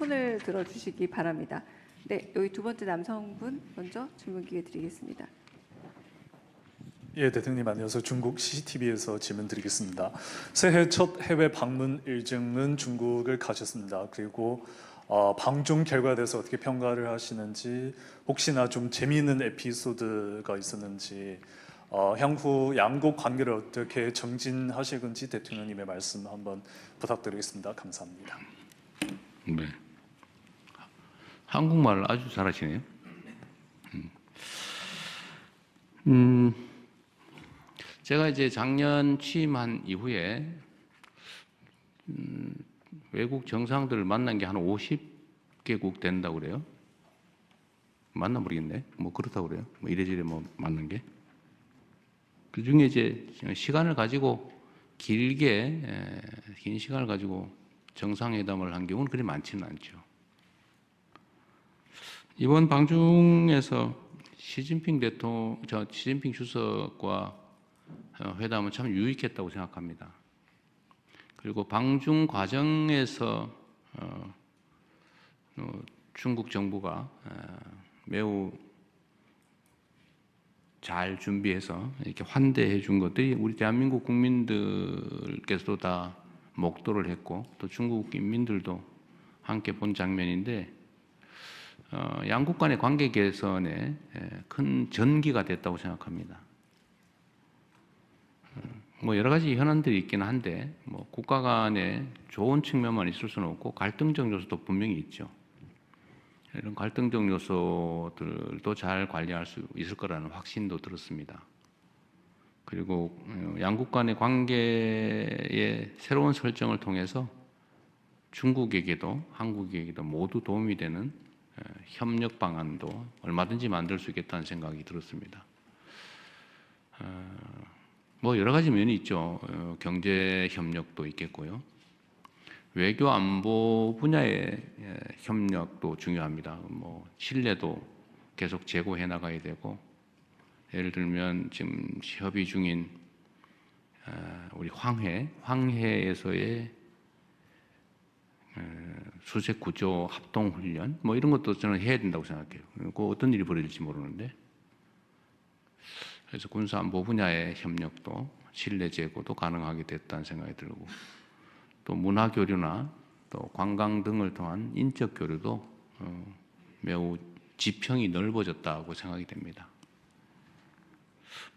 손을 들어주시기 바랍니다. 네, 여기 두 번째 남성분 먼저 질문 기회 드리겠습니다. 예, 대통령님 안녕하세요. 중국 CCTV에서 질문 드리겠습니다. 새해 첫 해외 방문 일정은 중국을 가셨습니다. 그리고 방중 결과에 대해서 어떻게 평가를 하시는지, 혹시나 좀 재미있는 에피소드가 있었는지, 향후 양국 관계를 어떻게 정진하실 건지 대통령님의 말씀 한번 부탁드리겠습니다. 감사합니다. 네. 한국말을 아주 잘하시네요. 제가 이제 작년 취임한 이후에 외국 정상들을 만난 게 한 50개국 된다고 그래요. 맞나 모르겠네. 뭐 그렇다고 그래요. 뭐 이래저래 뭐 만난 게. 그 중에 이제 시간을 가지고 길게 긴 시간을 가지고 정상회담을 한 경우는 그리 많지는 않죠. 이번 방중에서 시진핑 주석과 회담은 참 유익했다고 생각합니다. 그리고 방중 과정에서 중국 정부가 매우 잘 준비해서 이렇게 환대해 준 것들이 우리 대한민국 국민들께서도 다 목도를 했고 또 중국 인민들도 함께 본 장면인데 양국 간의 관계 개선에 큰 전기가 됐다고 생각합니다. 뭐 여러 가지 현안들이 있긴 한데 뭐 국가 간에 좋은 측면만 있을 수는 없고 갈등적 요소도 분명히 있죠. 이런 갈등적 요소들도 잘 관리할 수 있을 거라는 확신도 들었습니다. 그리고 양국 간의 관계의 새로운 설정을 통해서 중국에게도 한국에게도 모두 도움이 되는 협력 방안도 얼마든지 만들 수 있겠다는 생각이 들었습니다. 뭐 여러 가지 면이 있죠. 경제 협력도 있겠고요. 외교 안보 분야의 협력도 중요합니다. 뭐 신뢰도 계속 제고해 나가야 되고, 예를 들면 지금 협의 중인 우리 황해에서의 수색 구조 합동 훈련 뭐 이런 것도 저는 해야 된다고 생각해요. 그 어떤 일이 벌어질지 모르는데, 그래서 군사 안보 분야의 협력도 신뢰 제고도 가능하게 됐다는 생각이 들고, 또 문화 교류나 또 관광 등을 통한 인적 교류도 매우 지평이 넓어졌다고 생각이 됩니다.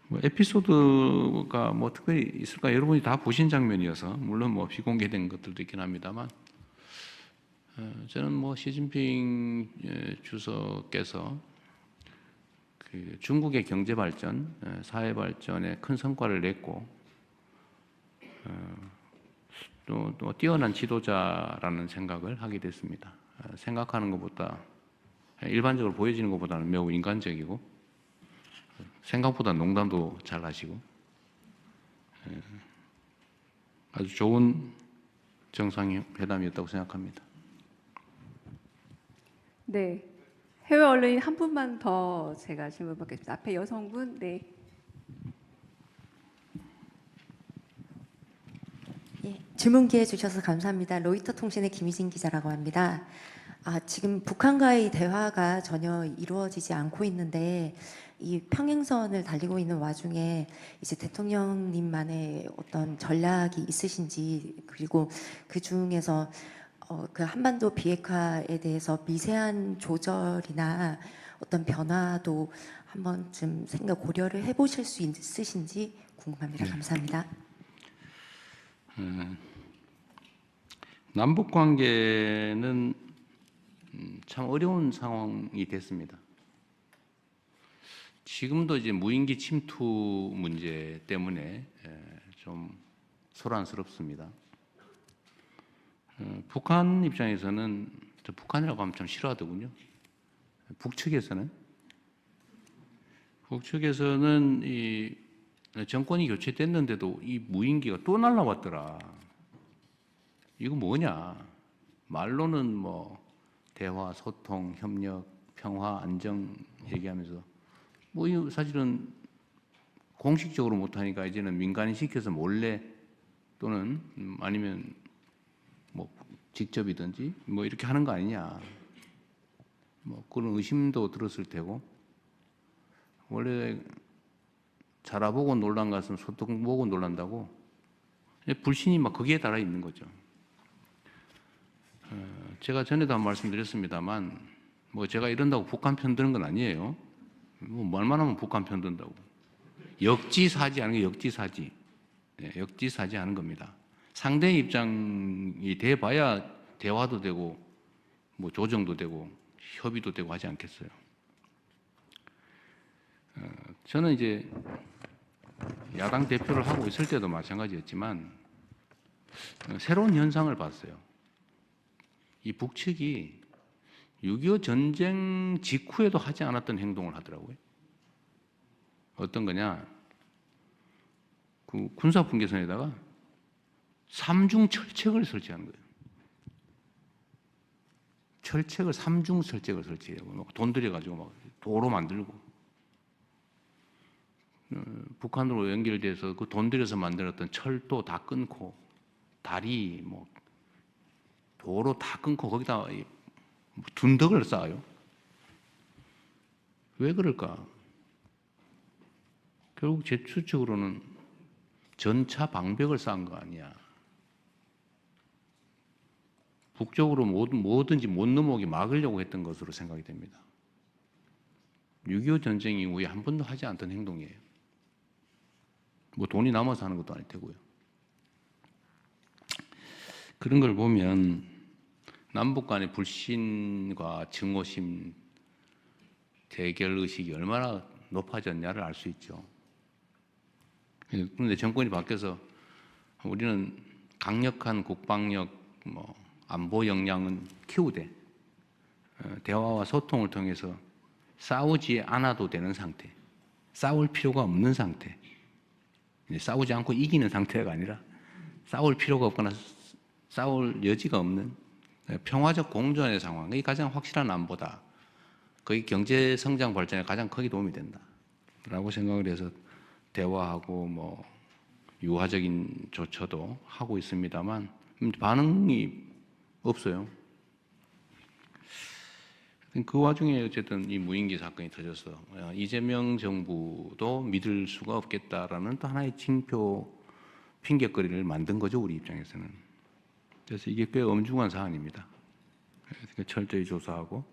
뭐 에피소드가 뭐 특별히 있을까? 여러분이 다 보신 장면이어서 물론 뭐 비공개된 것들도 있긴 합니다만, 저는 뭐 시진핑 주석께서 그 중국의 경제 발전, 사회 발전에 큰 성과를 냈고, 또 뛰어난 지도자라는 생각을 하게 됐습니다. 생각하는 것보다 일반적으로 보여지는 것보다는 매우 인간적이고 생각보다 농담도 잘 하시고 아주 좋은 정상회담이었다고 생각합니다. 네, 해외 언론인 한 분만 더 제가 질문 받겠습니다. 앞에 여성분, 네. 예, 질문 기회 주셔서 감사합니다. 로이터 통신의 김희진 기자라고 합니다. 지금 북한과의 대화가 전혀 이루어지지 않고 있는데 이 평행선을 달리고 있는 와중에 이제 대통령님만의 어떤 전략이 있으신지, 그리고 그 중에서 그 한반도 비핵화에 대해서 미세한 조절이나 어떤 변화도 한 번쯤 고려를 해보실 수 있으신지 궁금합니다. 감사합니다. 남북 관계는 참 어려운 상황이 됐습니다. 지금도 이제 무인기 침투 문제 때문에 좀 소란스럽습니다. 북한 입장에서는, 저 북한이라고 하면 참 싫어하더군요. 북측에서는 이 정권이 교체됐는데도 이 무인기가 또 날라왔더라. 이거 뭐냐? 말로는 뭐 대화, 소통, 협력, 평화, 안정 얘기하면서 뭐 이 사실은 공식적으로 못하니까 이제는 민간인 시켜서 몰래 또는 아니면 뭐 직접이든지 뭐 이렇게 하는 거 아니냐. 뭐 그런 의심도 들었을 테고 원래 자라보고 놀란 것은 소통 보고 놀란다고 불신이 막 거기에 달아 있는 거죠. 제가 전에도 한 말씀드렸습니다만 뭐 제가 이런다고 북한 편 드는 건 아니에요. 뭐 말만 하면 북한 편 든다고. 역지사지 하는 게 역지사지. 네, 역지사지 하는 겁니다. 상대의 입장이 돼봐야 대화도 되고 뭐 조정도 되고 협의도 되고 하지 않겠어요. 저는 이제 야당 대표를 하고 있을 때도 마찬가지였지만 새로운 현상을 봤어요. 이 북측이 6.25 전쟁 직후에도 하지 않았던 행동을 하더라고요. 어떤 거냐? 그 군사 분계선에다가 3중 철책을 설치하는 거예요. 철책을 3중 철책을 설치해요. 돈 들여가지고 막 도로 만들고 북한으로 연결돼서 그 돈 들여서 만들었던 철도 다 끊고 다리 뭐 도로 다 끊고 거기다 둔덕을 쌓아요. 왜 그럴까? 결국 제 추측으로는 전차 방벽을 쌓은 거 아니야. 북쪽으로 뭐든지 못 넘어오게 막으려고 했던 것으로 생각이 됩니다. 6.25 전쟁 이후에 한 번도 하지 않던 행동이에요. 뭐 돈이 남아서 하는 것도 아닐 테고요. 그런 걸 보면 남북 간의 불신과 증오심, 대결 의식이 얼마나 높아졌냐를 알 수 있죠. 그런데 정권이 바뀌어서 우리는 강력한 국방력, 뭐 안보 역량은 키우되 대화와 소통을 통해서 싸우지 않아도 되는 상태, 싸울 필요가 없는 상태, 싸우지 않고 이기는 상태가 아니라 싸울 필요가 없거나 싸울 여지가 없는 평화적 공존의 상황, 이게 가장 확실한 안보다. 그게 경제 성장 발전에 가장 크게 도움이 된다라고 생각을 해서 대화하고 뭐 유화적인 조처도 하고 있습니다만 반응이 없어요. 그 와중에 어쨌든 이 무인기 사건이 터져서 이재명 정부도 믿을 수가 없겠다라는 또 하나의 징표 핑계거리를 만든 거죠, 우리 입장에서는. 그래서 이게 꽤 엄중한 사안입니다. 그러니까 철저히 조사하고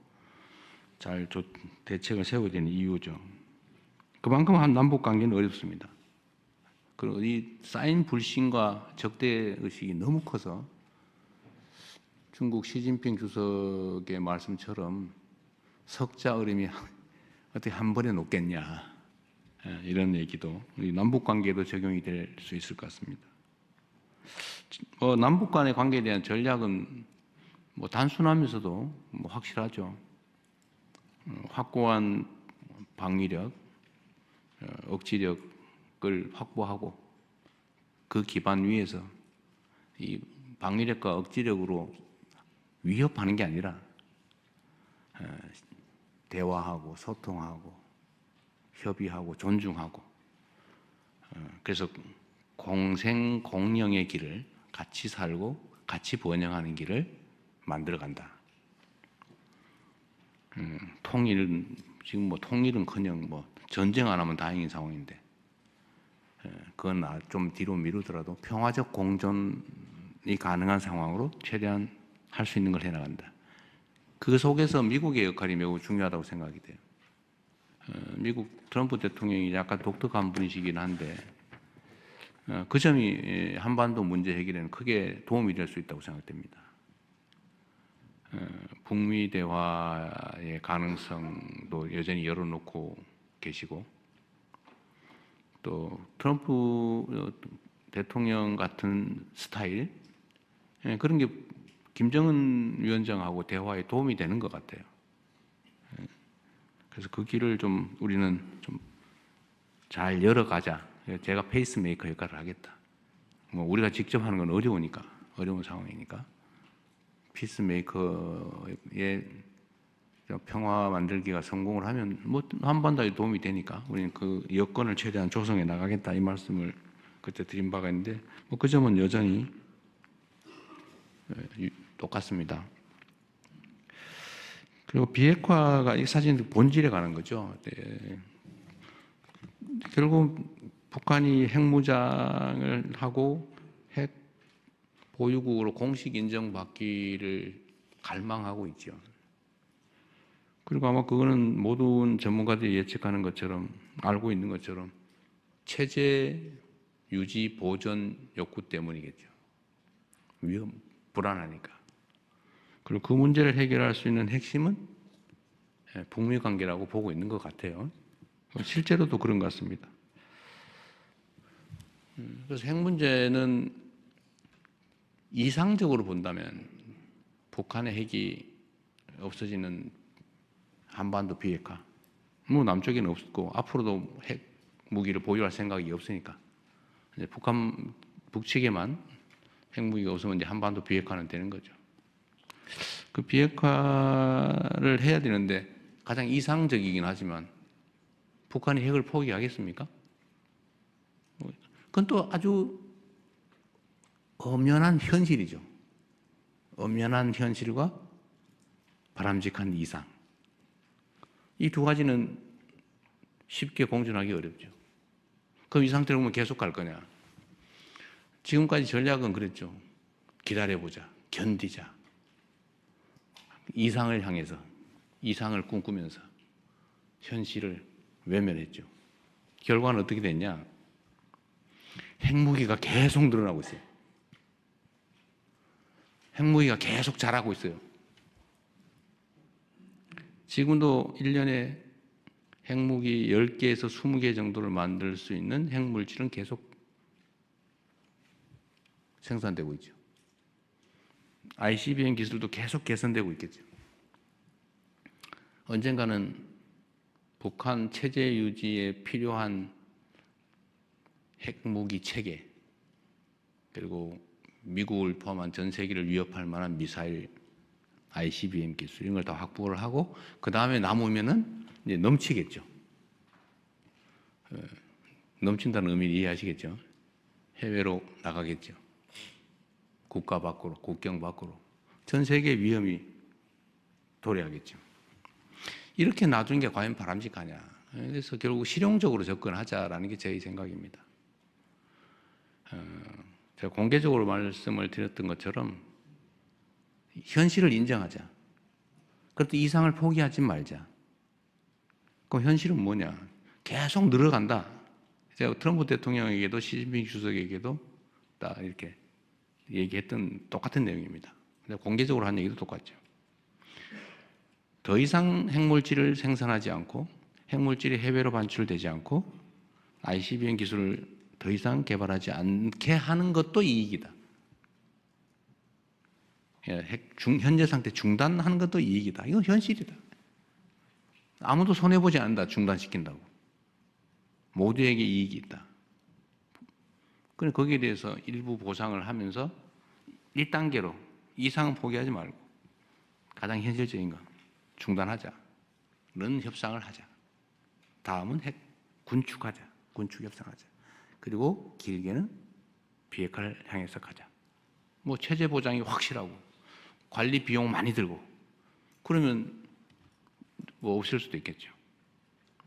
잘 대책을 세워야 되는 이유죠. 그만큼 한 남북 관계는 어렵습니다. 그리고 이 쌓인 불신과 적대 의식이 너무 커서 중국 시진핑 주석의 말씀처럼 석자 얼음이 어떻게 한 번에 녹겠냐, 이런 얘기도 우리 남북 관계에도 적용이 될 수 있을 것 같습니다. 남북 간의 관계에 대한 전략은 뭐 단순하면서도 뭐 확실하죠. 확고한 방위력, 억지력을 확보하고 그 기반 위에서 이 방위력과 억지력으로 위협하는 게 아니라 대화하고 소통하고 협의하고 존중하고 그래서 공생 공영의 길을 같이 살고 같이 번영하는 길을 만들어간다. 통일은 지금 뭐 통일은커녕 뭐 전쟁 안 하면 다행인 상황인데 그건 좀 뒤로 미루더라도 평화적 공존이 가능한 상황으로 최대한 할 수 있는 걸 해나간다. 그 속에서 미국의 역할이 매우 중요하다고 생각이 돼요. 미국 트럼프 대통령이 약간 독특한 분이시긴 한데 그 점이 한반도 문제 해결에는 크게 도움이 될 수 있다고 생각됩니다. 북미 대화의 가능성도 여전히 열어놓고 계시고 또 트럼프 대통령 같은 스타일 그런 게 김정은 위원장하고 대화에 도움이 되는 것 같아요. 그래서 그 길을 좀 우리는 좀 잘 열어가자. 제가 페이스메이커 역할을 하겠다. 뭐 우리가 직접 하는 건 어려우니까, 어려운 상황이니까 피스메이커의 평화 만들기가 성공을 하면 뭐 한반도에 도움이 되니까 우리는 그 여건을 최대한 조성해 나가겠다, 이 말씀을 그때 드린 바가 있는데 뭐 그 점은 여전히 똑같습니다. 그리고 비핵화가 이 사실 본질에 가는 거죠. 네. 결국 북한이 핵무장을 하고 핵 보유국으로 공식 인정받기를 갈망하고 있죠. 그리고 아마 그거는 모든 전문가들이 예측하는 것처럼 알고 있는 것처럼 체제 유지 보존 욕구 때문이겠죠. 불안하니까. 그리고 그 문제를 해결할 수 있는 핵심은 북미 관계라고 보고 있는 것 같아요. 실제로도 그런 것 같습니다. 그래서 핵 문제는 이상적으로 본다면 북한의 핵이 없어지는 한반도 비핵화, 뭐 남쪽에는 없고 앞으로도 핵 무기를 보유할 생각이 없으니까 이제 북한 북측에만 핵무기가 없으면 이제 한반도 비핵화는 되는 거죠. 그 비핵화를 해야 되는데 가장 이상적이긴 하지만 북한이 핵을 포기하겠습니까? 그건 또 아주 엄연한 현실이죠. 엄연한 현실과 바람직한 이상. 이 두 가지는 쉽게 공존하기 어렵죠. 그럼 이 상태로 보면 계속 갈 거냐? 지금까지 전략은 그랬죠. 기다려보자. 견디자. 이상을 향해서, 이상을 꿈꾸면서 현실을 외면했죠. 결과는 어떻게 됐냐? 핵무기가 계속 늘어나고 있어요. 핵무기가 계속 자라고 있어요. 지금도 1년에 핵무기 10개에서 20개 정도를 만들 수 있는 핵물질은 계속 생산되고 있죠. ICBM 기술도 계속 개선되고 있겠죠. 언젠가는 북한 체제 유지에 필요한 핵무기 체계, 그리고 미국을 포함한 전 세계를 위협할 만한 미사일, ICBM 기술 이런 걸 다 확보를 하고 그 다음에 남으면은 이제 넘치겠죠. 넘친다는 의미를 이해하시겠죠. 해외로 나가겠죠. 국가 밖으로, 국경 밖으로. 전 세계 위험이 도래하겠죠. 이렇게 놔두는 게 과연 바람직하냐. 그래서 결국 실용적으로 접근하자라는 게 제 생각입니다. 제가 공개적으로 말씀을 드렸던 것처럼 현실을 인정하자. 그것도 이상을 포기하지 말자. 그럼 현실은 뭐냐? 계속 늘어간다. 제가 트럼프 대통령에게도 시진핑 주석에게도 다 이렇게 얘기했던 똑같은 내용입니다. 공개적으로 한 얘기도 똑같죠. 더 이상 핵물질을 생산하지 않고 핵물질이 해외로 반출되지 않고 ICBM 기술을 더 이상 개발하지 않게 하는 것도 이익이다. 현재 상태 중단하는 것도 이익이다. 이건 현실이다. 아무도 손해보지 않는다. 중단시킨다고. 모두에게 이익이 있다. 그럼 거기에 대해서 일부 보상을 하면서 1단계로 이상은 포기하지 말고 가장 현실적인 거 중단하자. 는 협상을 하자. 다음은 핵 군축하자. 군축 협상하자. 그리고 길게는 비핵화를 향해서 가자. 뭐 체제 보장이 확실하고 관리 비용 많이 들고 그러면 뭐 없을 수도 있겠죠.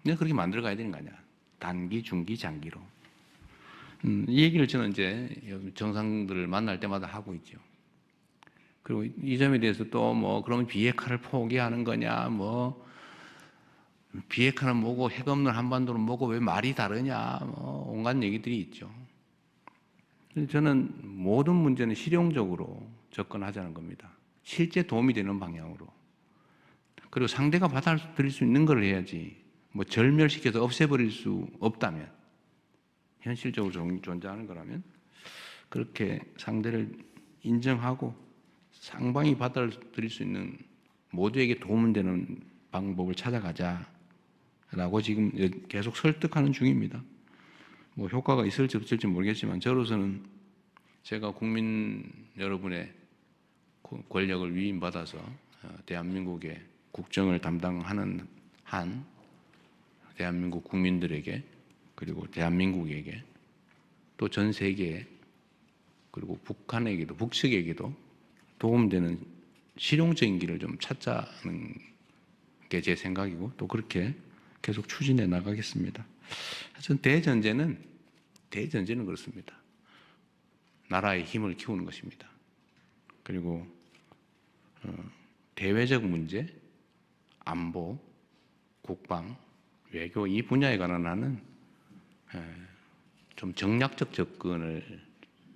근데 그렇게 만들어 가야 되는 거 아니야. 단기, 중기, 장기로. 이 얘기를 저는 이제 정상들을 만날 때마다 하고 있죠. 그리고 이 점에 대해서 또 뭐 그러면 비핵화를 포기하는 거냐, 뭐 비핵화는 뭐고 핵 없는 한반도는 뭐고 왜 말이 다르냐, 뭐 온갖 얘기들이 있죠. 저는 모든 문제는 실용적으로 접근하자는 겁니다. 실제 도움이 되는 방향으로. 그리고 상대가 받아들일 수 있는 걸 해야지. 뭐 절멸시켜서 없애버릴 수 없다면, 현실적으로 존재하는 거라면 그렇게 상대를 인정하고 상방이 받아들일 수 있는 모두에게 도움되는 방법을 찾아가자라고 지금 계속 설득하는 중입니다. 뭐 효과가 있을지 없을지 모르겠지만 저로서는 제가 국민 여러분의 권력을 위임받아서 대한민국의 국정을 담당하는 한 대한민국 국민들에게 그리고 대한민국에게 또 전 세계에 그리고 북한에게도 북측에게도 도움되는 실용적인 길을 좀 찾자는 게 제 생각이고 또 그렇게 계속 추진해 나가겠습니다. 저는 대전제는 그렇습니다. 나라의 힘을 키우는 것입니다. 그리고 대외적 문제, 안보, 국방, 외교 이 분야에 관한 한은 좀 정략적 접근을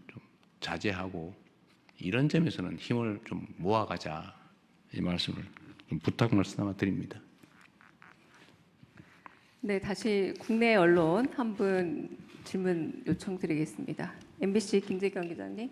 좀 자제하고 이런 점에서는 힘을 좀 모아가자 이 말씀을 좀 부탁 말씀 드립니다. 네, 다시 국내 언론 한 분 질문 요청드리겠습니다. MBC 김재경 기자님.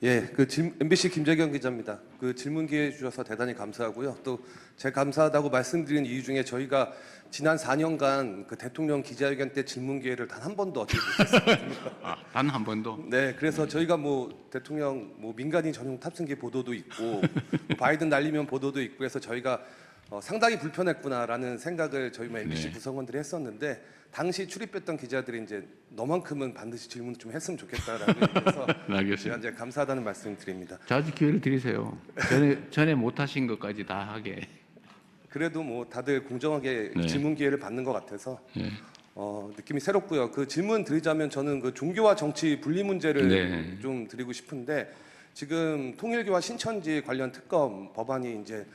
예, MBC 김재경 기자입니다. 그 질문 기회 주셔서 대단히 감사하고요. 또 제가 감사하다고 말씀드린 이유 중에 저희가 지난 4년간 그 대통령 기자회견 때 질문 기회를 단 한 번도 얻지 못했습니다. 단 한 번도? 네, 그래서 저희가 뭐 대통령 뭐 민간인 전용 탑승기 보도도 있고 바이든 날리면 보도도 있고 해서 저희가 상당히 불편했구나라는 생각을 저희 MBC 네. 구성원들이 했었는데 당시 출입했던 기자들이 이제 너만큼은 반드시 질문 좀 했으면 좋겠다라고 얘기해서 알겠습니다. 제가 이제 감사하다는 말씀 드립니다. 자주 기회를 드리세요. 전에 못하신 것까지 다 하게. 그래도 뭐 다들 공정하게 네. 질문 기회를 받는 것 같아서 네. 느낌이 새롭고요. 그 질문 드리자면 저는 그 종교와 정치 분리 문제를 네. 좀 드리고 싶은데 지금 통일교와 신천지 관련 특검 법안이 이제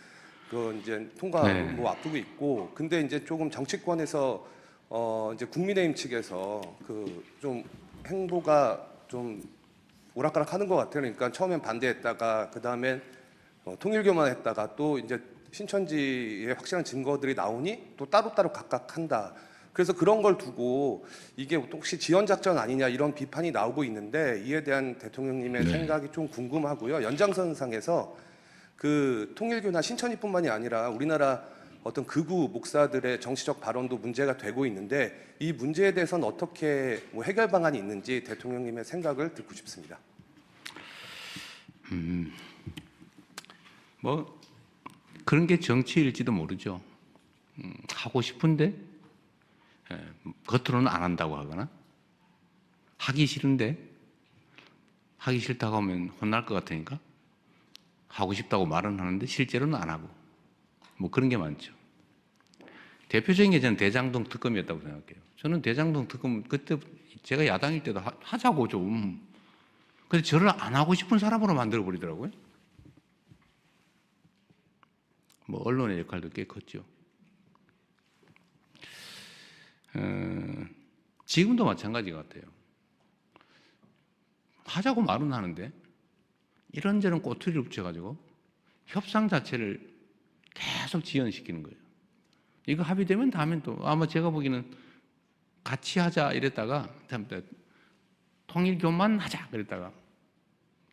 그 이제 통과 네. 뭐 앞두고 있고 근데 이제 조금 정치권에서 이제 국민의힘 측에서 그 좀 행보가 좀 오락가락하는 것 같아요. 그러니까 처음엔 반대했다가 그 다음엔 통일교만 했다가 또 이제 신천지의 확실한 증거들이 나오니 또 따로따로 각각 한다. 그래서 그런 걸 두고 이게 혹시 지연 작전 아니냐 이런 비판이 나오고 있는데 이에 대한 대통령님의 네. 생각이 좀 궁금하고요. 연장선상에서 그 통일교나 신천지뿐만이 아니라 우리나라 어떤 극우 목사들의 정치적 발언도 문제가 되고 있는데 이 문제에 대해서는 어떻게 뭐 해결 방안이 있는지 대통령님의 생각을 듣고 싶습니다. 뭐 그런 게 정치일지도 모르죠. 하고 싶은데 겉으로는 안 한다고 하거나 하기 싫은데 하기 싫다고 하면 혼날 것 같으니까 하고 싶다고 말은 하는데 실제로는 안 하고 뭐 그런 게 많죠. 대표적인 게 저는 대장동 특검이었다고 생각해요. 저는 대장동 특검 그때 제가 야당일 때도 하자고 좀. 근데 저를 안 하고 싶은 사람으로 만들어 버리더라고요. 뭐 언론의 역할도 꽤 컸죠. 지금도 마찬가지 같아요. 하자고 말은 하는데 이런저런 꼬투리를 붙여가지고 협상 자체를 계속 지연시키는 거예요. 이거 합의되면 다음엔 또 아마 제가 보기에는 같이 하자 이랬다가 통일교만 하자 그랬다가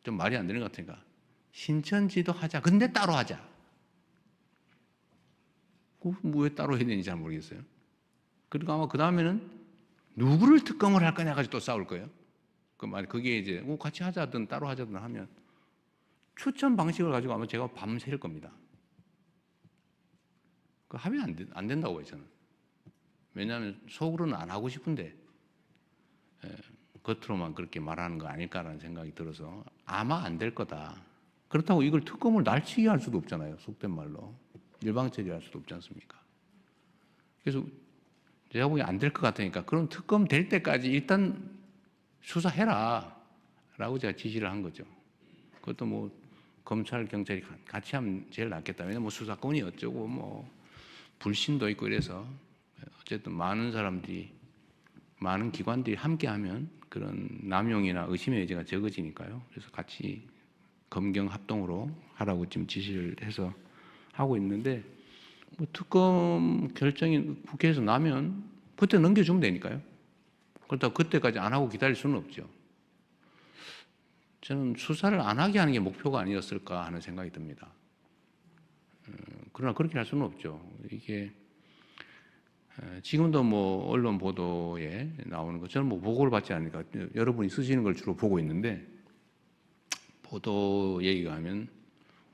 좀 말이 안 되는 것 같으니까 신천지도 하자. 근데 따로 하자. 왜 따로 해야 되는지 잘 모르겠어요. 그리고 아마 그 다음에는 누구를 특검을 할 거냐 가지고 또 싸울 거예요. 그게 이제 같이 하자든 따로 하자든 하면 추천 방식을 가지고 아마 제가 밤새일 겁니다. 그 합의 안 된다고 해요, 저는. 왜냐하면 속으로는 안 하고 싶은데 겉으로만 그렇게 말하는 거 아닐까라는 생각이 들어서 아마 안 될 거다. 그렇다고 이걸 특검을 날치기 할 수도 없잖아요. 속된 말로. 일방처리할 수도 없지 않습니까? 그래서 제가 보기엔 안 될 것 같으니까 그럼 특검 될 때까지 일단 수사해라 라고 제가 지시를 한 거죠. 그것도 뭐 검찰, 경찰이 같이 하면 제일 낫겠다. 왜냐면 뭐 수사권이 어쩌고 뭐 불신도 있고 이래서 어쨌든 많은 사람들이 많은 기관들이 함께하면 그런 남용이나 의심의 여지가 적어지니까요. 그래서 같이 검경 합동으로 하라고 지금 지시를 해서 하고 있는데 뭐 특검 결정이 국회에서 나면 그때 넘겨주면 되니까요. 그렇다고 그때까지 안 하고 기다릴 수는 없죠. 저는 수사를 안 하게 하는 게 목표가 아니었을까 하는 생각이 듭니다. 그러나 그렇게 할 수는 없죠. 이게 지금도 뭐 언론 보도에 나오는 거 저는 뭐 보고를 받지 않으니까 여러분이 쓰시는 걸 주로 보고 있는데 보도 얘기가 하면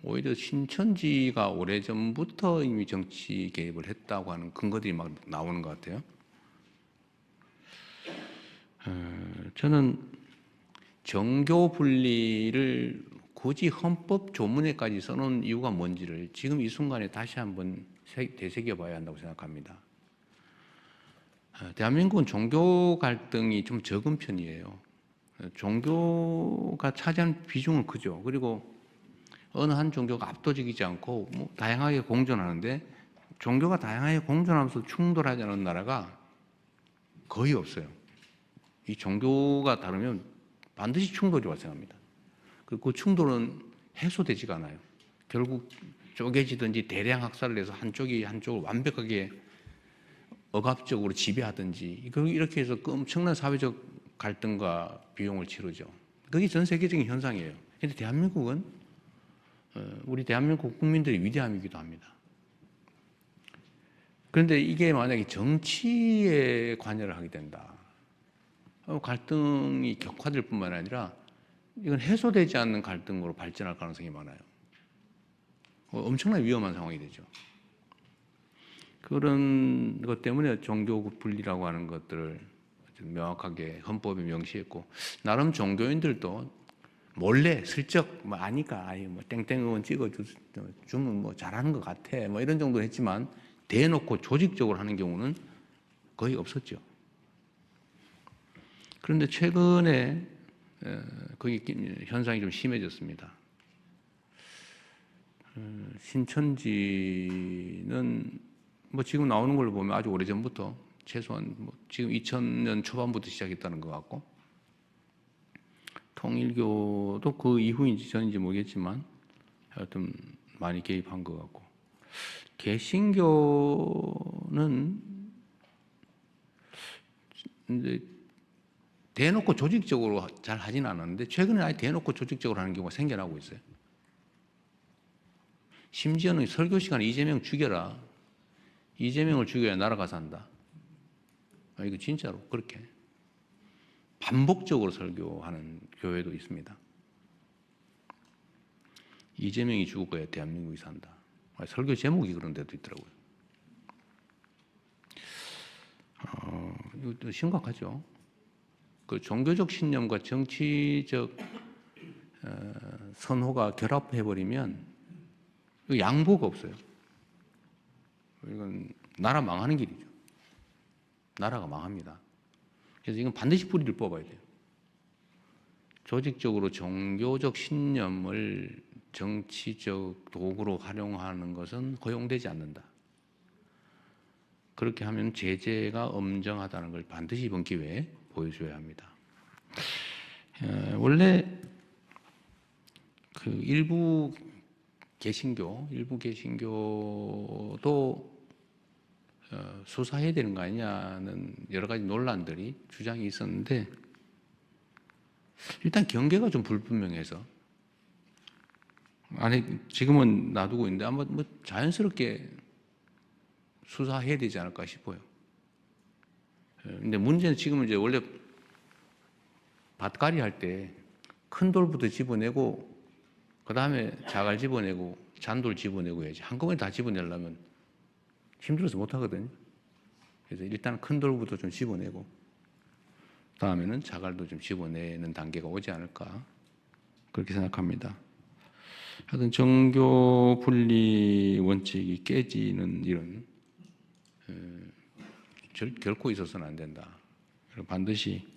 오히려 신천지가 오래전부터 이미 정치 개입을 했다고 하는 근거들이 막 나오는 것 같아요. 저는 종교 분리를 굳이 헌법 조문에까지 써놓은 이유가 뭔지를 지금 이 순간에 다시 한번 되새겨봐야 한다고 생각합니다. 대한민국은 종교 갈등이 좀 적은 편이에요. 종교가 차지하는 비중은 크죠. 그리고 어느 한 종교가 압도적이지 않고 뭐 다양하게 공존하는데 종교가 다양하게 공존하면서 충돌하지 않은 나라가 거의 없어요. 이 종교가 다르면 반드시 충돌이 발생합니다. 그리고 그 충돌은 해소되지가 않아요. 결국 쪼개지든지 대량 학살을 해서 한쪽이 한쪽을 완벽하게 억압적으로 지배하든지 이렇게 해서 엄청난 사회적 갈등과 비용을 치르죠. 그게 전 세계적인 현상이에요. 그런데 대한민국은 우리 대한민국 국민들의 위대함이기도 합니다. 그런데 이게 만약에 정치에 관여를 하게 된다. 갈등이 격화될 뿐만 아니라 이건 해소되지 않는 갈등으로 발전할 가능성이 많아요. 엄청나게 위험한 상황이 되죠. 그런 것 때문에 종교 분리라고 하는 것들을 명확하게 헌법에 명시했고 나름 종교인들도 몰래 슬쩍 뭐 아니까 뭐 땡땡 의원 찍어주면 뭐 잘하는 것 같아 뭐 이런 정도 했지만 대놓고 조직적으로 하는 경우는 거의 없었죠. 그런데 최근에 거기 현상이 좀 심해졌습니다. 신천지는 뭐 지금 나오는 걸로 보면 아주 오래전부터 최소한 뭐 지금 2000년 초반부터 시작했다는 것 같고 통일교도 그 이후인지 전인지 모르겠지만 하여튼 많이 개입한 것 같고 개신교는 이제 대놓고 조직적으로 잘 하지는 않았는데 최근에 아예 대놓고 조직적으로 하는 경우가 생겨나고 있어요. 심지어는 설교 시간에 이재명 죽여라. 이재명을 죽여야 나라가 산다. 이거 진짜로 그렇게 반복적으로 설교하는 교회도 있습니다. 이재명이 죽어야 대한민국이 산다. 설교 제목이 그런 데도 있더라고요. 이것도 심각하죠. 그 종교적 신념과 정치적 선호가 결합해버리면 양보가 없어요. 이건 나라 망하는 길이죠. 나라가 망합니다. 그래서 이건 반드시 뿌리를 뽑아야 돼요. 조직적으로 종교적 신념을 정치적 도구로 활용하는 것은 허용되지 않는다. 그렇게 하면 제재가 엄정하다는 걸 반드시 이번 기회에 보여줘야 합니다. 원래 그 일부 개신교도 수사해야 되는 거 아니냐는 여러 가지 논란들이 주장이 있었는데 일단 경계가 좀 불분명해서 아니 지금은 놔두고 있는데 아마 뭐 자연스럽게 수사해야 되지 않을까 싶어요. 근데 문제는 지금은 이제 원래 밭갈이 할 때 큰 돌부터 집어내고 그 다음에 자갈 집어내고 잔돌 집어내고 해야지 한꺼번에 다 집어내려면 힘들어서 못하거든요. 그래서 일단 큰 돌부터 좀 집어내고 다음에는 자갈도 좀 집어내는 단계가 오지 않을까 그렇게 생각합니다. 하여튼 종교 분리 원칙이 깨지는 이런 결코 있어서는 안 된다. 반드시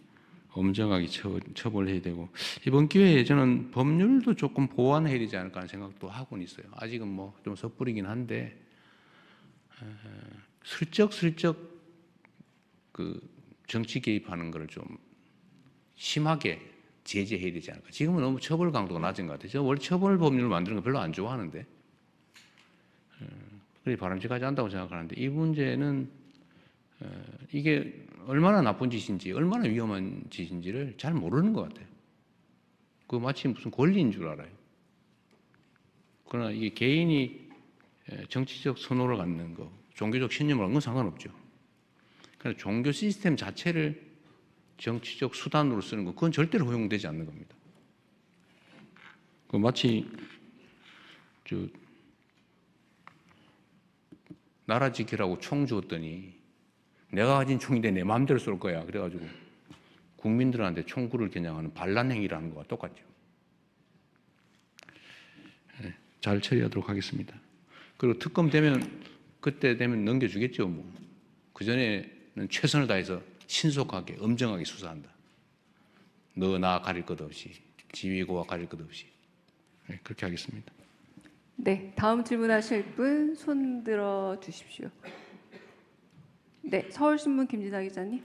엄정하게 처벌해야 되고 이번 기회에 저는 법률도 조금 보완해야 되지 않을까 하는 생각도 하고는 있어요. 아직은 뭐 좀 섣부르긴 한데 슬쩍 그 정치 개입하는 걸 좀 심하게 제재해야 되지 않을까. 지금은 너무 처벌 강도가 낮은 것 같아요. 저 원래 처벌 법률을 만드는 거 별로 안 좋아하는데 그게 바람직하지 않다고 생각하는데 이 문제는 이게 얼마나 나쁜 짓인지 얼마나 위험한 짓인지를 잘 모르는 것 같아요. 그 마치 무슨 권리인 줄 알아요. 그러나 이게 개인이 정치적 선호를 갖는 거, 종교적 신념을 갖는 건 상관없죠. 그러나 종교 시스템 자체를 정치적 수단으로 쓰는 거, 그건 절대로 허용되지 않는 겁니다. 그 마치 나라 지키라고 총 주었더니 내가 가진 총인데 내 마음대로 쏠 거야. 그래가지고 국민들한테 총구를 겨냥하는 반란 행위를 하는 거와 똑같죠. 네, 잘 처리하도록 하겠습니다. 그리고 특검 되면 그때 되면 넘겨주겠죠. 뭐. 그 전에는 최선을 다해서 신속하게 엄정하게 수사한다. 너 나 가릴 것 없이, 지휘고와 가릴 것 없이. 네, 그렇게 하겠습니다. 네, 다음 질문하실 분 손 들어 주십시오. 네, 서울신문 김진아 기자님.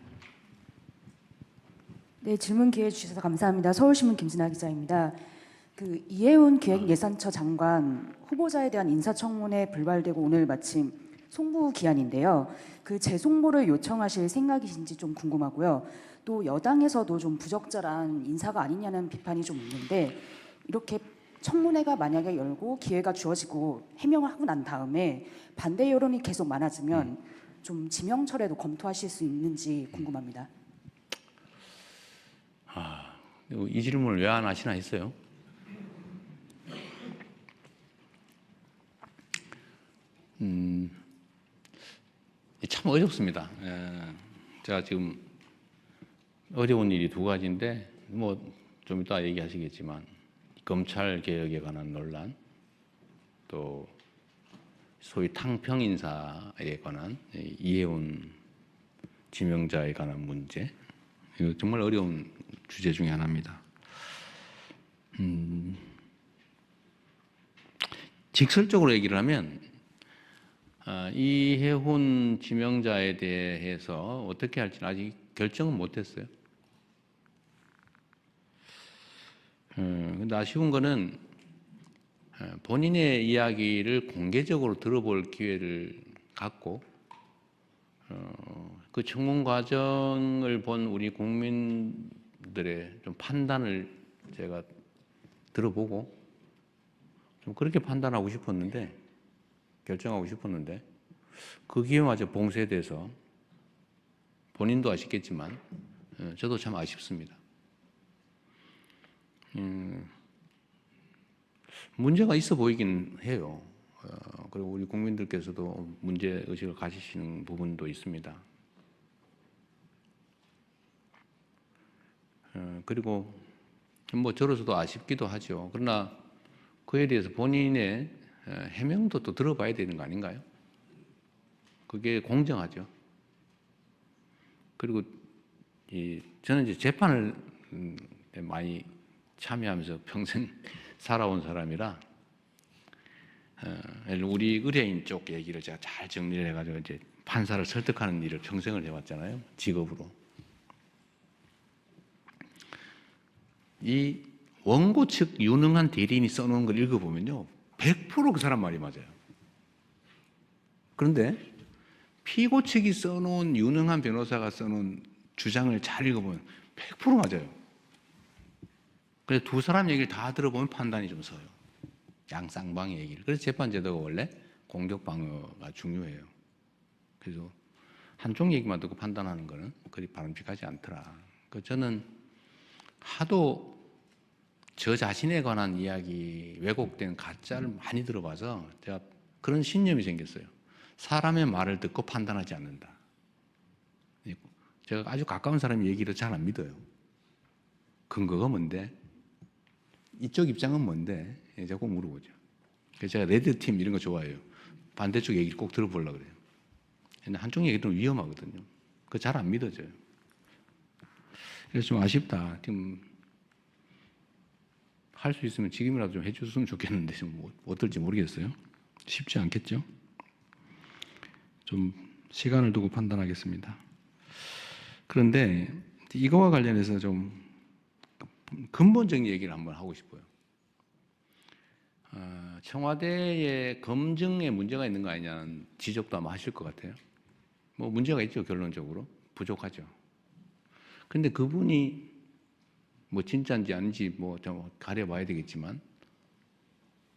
네, 질문 기회 주셔서 감사합니다. 서울신문 김진아 기자입니다. 그 이해운 기획예산처 장관 후보자에 대한 인사청문회 불발되고 오늘 마침 송부 기한인데요. 그 재송부를 요청하실 생각이신지 좀 궁금하고요. 또 여당에서도 좀 부적절한 인사가 아니냐는 비판이 좀 있는데 이렇게 청문회가 만약에 열고 기회가 주어지고 해명을 하고 난 다음에 반대 여론이 계속 많아지면 좀 지명철에도 검토하실 수 있는지 궁금합니다. 이 질문을 왜 안 하시나 했어요. 참 어렵습니다. 제가 지금 어려운 일이 두 가지인데 뭐 좀 이따 얘기하시겠지만 검찰 개혁에 관한 논란, 또 소위 탕평 인사에 관한 이해운 지명자에 관한 문제, 이거 정말 어려운 주제 중에 하나입니다. 직설적으로 얘기를 하면 이해훈 지명자에 대해서 어떻게 할지는 아직 결정은 못했어요. 근데 아쉬운 거는 본인의 이야기를 공개적으로 들어볼 기회를 갖고 그 청문 과정을 본 우리 국민들의 좀 판단을 제가 들어보고 좀 그렇게 판단하고 싶었는데, 결정하고 싶었는데 그 기회마저 봉쇄돼서 본인도 아쉽겠지만 저도 참 아쉽습니다. 문제가 있어 보이긴 해요. 그리고 우리 국민들께서도 문제 의식을 가지시는 부분도 있습니다. 그리고 뭐 저로서도 아쉽기도 하죠. 그러나 그에 대해서 본인의 해명도 또 들어봐야 되는 거 아닌가요? 그게 공정하죠. 그리고 저는 이제 재판을 많이 참여하면서 평생 살아온 사람이라 우리 의뢰인 쪽 얘기를 제가 잘 정리를 해가지고 이제 판사를 설득하는 일을 평생을 해왔잖아요. 직업으로. 이 원고 측 유능한 대리인이 써놓은 걸 읽어보면요, 100% 그 사람 말이 맞아요. 그런데 피고 측이 써놓은 유능한 변호사가 써놓은 주장을 잘 읽어보면 100% 맞아요. 그래서 두 사람 얘기를 다 들어보면 판단이 좀 서요. 양쌍방의 얘기를. 그래서 재판제도가 원래 공격 방어가 중요해요. 그래서 한쪽 얘기만 듣고 판단하는 거는 그리 바람직하지 않더라. 저는 하도 저 자신에 관한 이야기, 왜곡된 가짜를 많이 들어봐서 제가 그런 신념이 생겼어요. 사람의 말을 듣고 판단하지 않는다. 제가 아주 가까운 사람 얘기를 잘 안 믿어요. 근거가 뭔데? 이쪽 입장은 뭔데? 자꾸 물어보죠. 그래서 제가 레드팀 이런 거 좋아해요. 반대쪽 얘기를 꼭 들어보려고 그래요. 근데 한쪽 얘기도 위험하거든요. 그거 잘 안 믿어져요. 그래서 좀 아쉽다. 지금 할 수 있으면 지금이라도 좀 해줬으면 좋겠는데 좀 어떨지 모르겠어요. 쉽지 않겠죠? 좀 시간을 두고 판단하겠습니다. 그런데 이거와 관련해서 좀 근본적인 얘기를 한번 하고 싶어요. 청와대의 검증에 문제가 있는 거 아니냐는 지적도 아마 하실 것 같아요. 뭐 문제가 있죠, 결론적으로. 부족하죠. 근데 그분이 뭐 진짜인지 아닌지 뭐 좀 가려봐야 되겠지만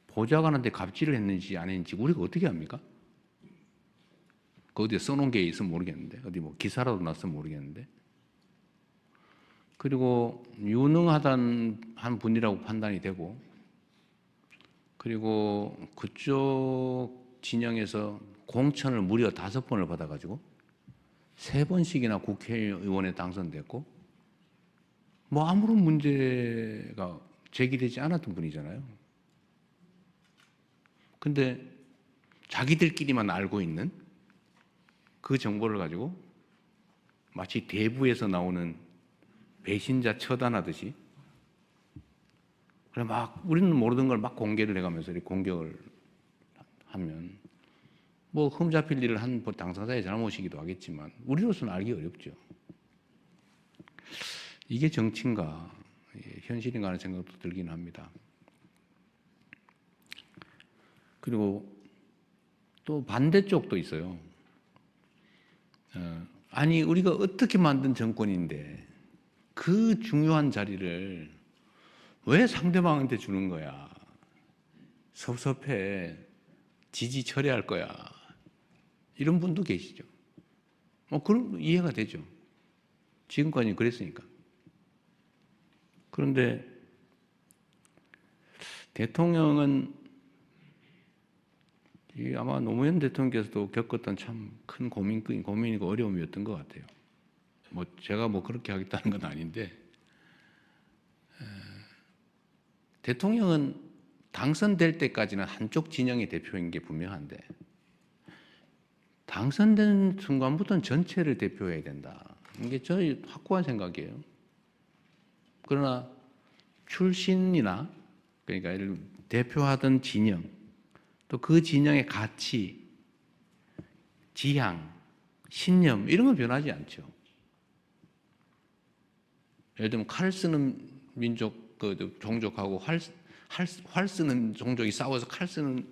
보좌관한테 갑질을 했는지 안 했는지 우리가 어떻게 합니까? 그 어디에 써놓은 게 있으면 모르겠는데, 어디 뭐 기사라도 났으면 모르겠는데. 그리고 유능하단 한 분이라고 판단이 되고, 그리고 그쪽 진영에서 공천을 무려 5번을 받아가지고 3번씩이나 국회의원에 당선됐고, 뭐 아무런 문제가 제기되지 않았던 분이잖아요. 근데 자기들끼리만 알고 있는 그 정보를 가지고 마치 대부에서 나오는 배신자 처단하듯이 그래 막 우리는 모르던 걸 막 공개를 해가면서 이렇게 공격을 하면 뭐 흠잡힐 일을 한 당사자의 잘못이기도 하겠지만 우리로서는 알기 어렵죠. 이게 정치인가 현실인가 하는 생각도 들긴 합니다. 그리고 또 반대쪽도 있어요. 아니 우리가 어떻게 만든 정권인데 그 중요한 자리를 왜 상대방한테 주는 거야? 섭섭해. 지지 처리할 거야. 이런 분도 계시죠. 그럼 이해가 되죠. 지금까지 그랬으니까. 그런데 대통령은 아마 노무현 대통령께서도 겪었던 참 큰 고민이고 어려움이었던 것 같아요. 제가 그렇게 하겠다는 건 아닌데 대통령은 당선될 때까지는 한쪽 진영의 대표인 게 분명한데 당선된 순간부터는 전체를 대표해야 된다. 이게 저희 확고한 생각이에요. 그러나 출신이나 그러니까 대표하던 진영 또 그 진영의 가치, 지향, 신념 이런 건 변하지 않죠. 예를 들면 칼 쓰는 민족, 종족하고 활 쓰는 종족이 싸워서 칼 쓰는